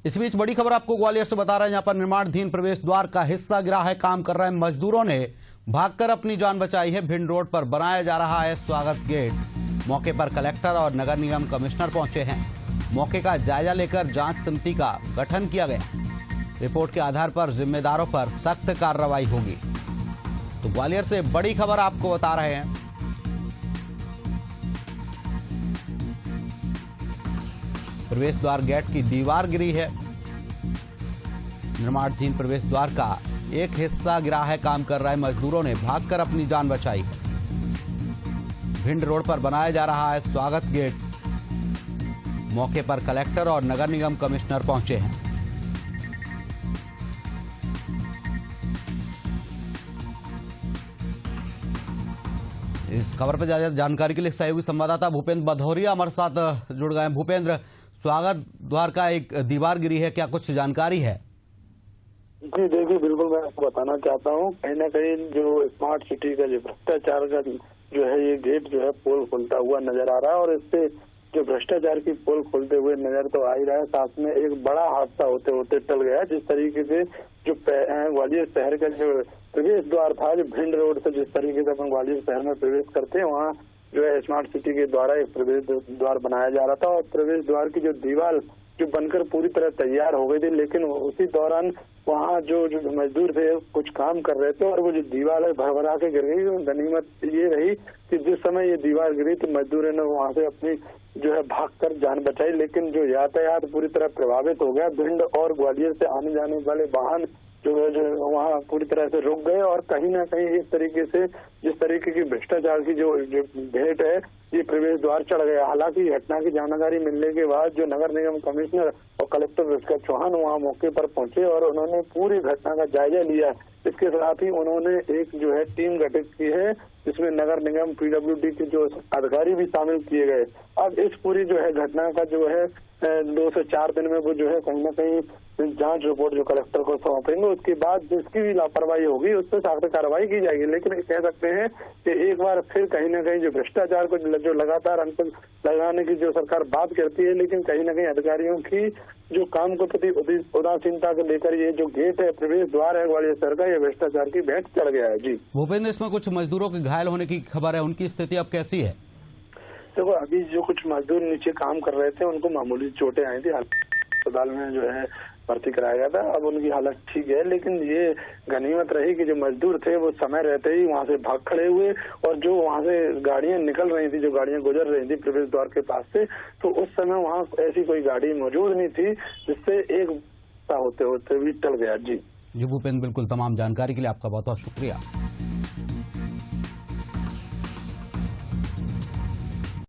इस बीच बड़ी खबर आपको ग्वालियर से बता रहे हैं, जहां पर निर्माणाधीन प्रवेश द्वार का हिस्सा गिरा है। काम कर रहे मजदूरों ने भागकर अपनी जान बचाई है। भिंड रोड पर बनाया जा रहा है स्वागत गेट। मौके पर कलेक्टर और नगर निगम कमिश्नर पहुंचे हैं। मौके का जायजा लेकर जांच समिति का गठन किया गया। रिपोर्ट के आधार पर जिम्मेदारों पर सख्त कार्रवाई होगी। तो ग्वालियर से बड़ी खबर आपको बता रहे हैं। प्रवेश द्वार गेट की दीवार गिरी है। निर्माणाधीन प्रवेश द्वार का एक हिस्सा गिरा है। काम कर रहे मजदूरों ने भागकर अपनी जान बचाई। भिंड रोड पर बनाया जा रहा है स्वागत गेट। मौके पर कलेक्टर और नगर निगम कमिश्नर पहुंचे हैं। इस खबर पर ज्यादा जानकारी के लिए सहयोगी संवाददाता भूपेंद्र भदौरिया हमारे साथ जुड़ गए हैं। भूपेंद्र, स्वागत द्वार का एक दीवार गिरी है, क्या कुछ जानकारी है? जी देखिए, बिल्कुल मैं आपको बताना चाहता हूँ, कहीं ना कहीं जो स्मार्ट सिटी का जो भ्रष्टाचार का जो है ये गेट जो है पोल खुलता हुआ नजर आ रहा है और इससे जो भ्रष्टाचार की पोल खुलते हुए नजर तो आ ही रहा है, साथ में एक बड़ा हादसा होते होते टल गया। जिस तरीके से जो ग्वालियर शहर का जो प्रवेश द्वार था, जो भिंड रोड से जिस तरीके से अपन ग्वालियर शहर में प्रवेश करते हैं, वहाँ जो है स्मार्ट सिटी के द्वारा एक प्रवेश द्वार बनाया जा रहा था और प्रवेश द्वार की जो दीवार जो बनकर पूरी तरह तैयार हो गई थी, लेकिन उसी दौरान वहाँ जो मजदूर थे कुछ काम कर रहे थे और वो जो दीवार है भरभरा के गिर गई। गनीमत ये रही कि जिस समय ये दीवार गिरी तो मजदूरों ने वहाँ से अपनी जो है भागकर जान बचाई, लेकिन जो यातायात पूरी तरह प्रभावित हो गया। भिंड और ग्वालियर से आने जाने वाले वाहन जो वहाँ पूरी तरह से रुक गए और कहीं ना कहीं इस तरीके से जिस तरीके की भ्रष्टाचार की जो भेंट है ये प्रवेश द्वार चढ़ गया। हालांकि घटना की जानकारी मिलने के बाद जो नगर निगम कमिश्नर और कलेक्टर रुचिका चौहान वहाँ मौके पर पहुंचे और उन्होंने पूरी घटना का जायजा लिया। इसके साथ ही उन्होंने एक जो है टीम गठित की है, जिसमें नगर निगम पीडब्ल्यूडी के जो अधिकारी भी शामिल किए गए। अब इस पूरी जो है घटना का जो है 2 से 4 दिन में वो जो है कहीं ना कहीं जांच रिपोर्ट जो कलेक्टर को सौंपेंगे। उसके बाद जिसकी भी लापरवाही होगी उस पर सख्त कार्रवाई की जाएगी। लेकिन कह सकते हैं कि एक बार फिर कहीं ना कहीं जो भ्रष्टाचार को जो लगातार अंकुश लगाने की जो सरकार बात करती है, लेकिन कहीं ना कहीं अधिकारियों की जो काम के प्रति उदासीनता को लेकर ये जो गेट है प्रवेश द्वार है ग्वालियर शहर का, ये भ्रष्टाचार की भेंट चढ़ गया है। जी भूपेंद्र, इसमें कुछ मजदूरों के घायल होने की खबर है, उनकी स्थिति अब कैसी है? देखो, अभी जो कुछ मजदूर नीचे काम कर रहे थे उनको मामूली चोटें आई थी, अस्पताल में जो है भर्ती कराया गया था। अब उनकी हालत ठीक है, लेकिन ये गनीमत रही कि जो मजदूर थे वो समय रहते ही वहां से भाग खड़े हुए और जो वहां से गाड़ियां निकल रही थी, जो गाड़ियां गुजर रही थी प्रवेश द्वार के पास से, तो उस समय वहां ऐसी कोई गाड़ी मौजूद नहीं थी, जिससे एक होते होते भी टल गया। जी भूपेंद्र, बिल्कुल तमाम जानकारी के लिए आपका बहुत बहुत शुक्रिया।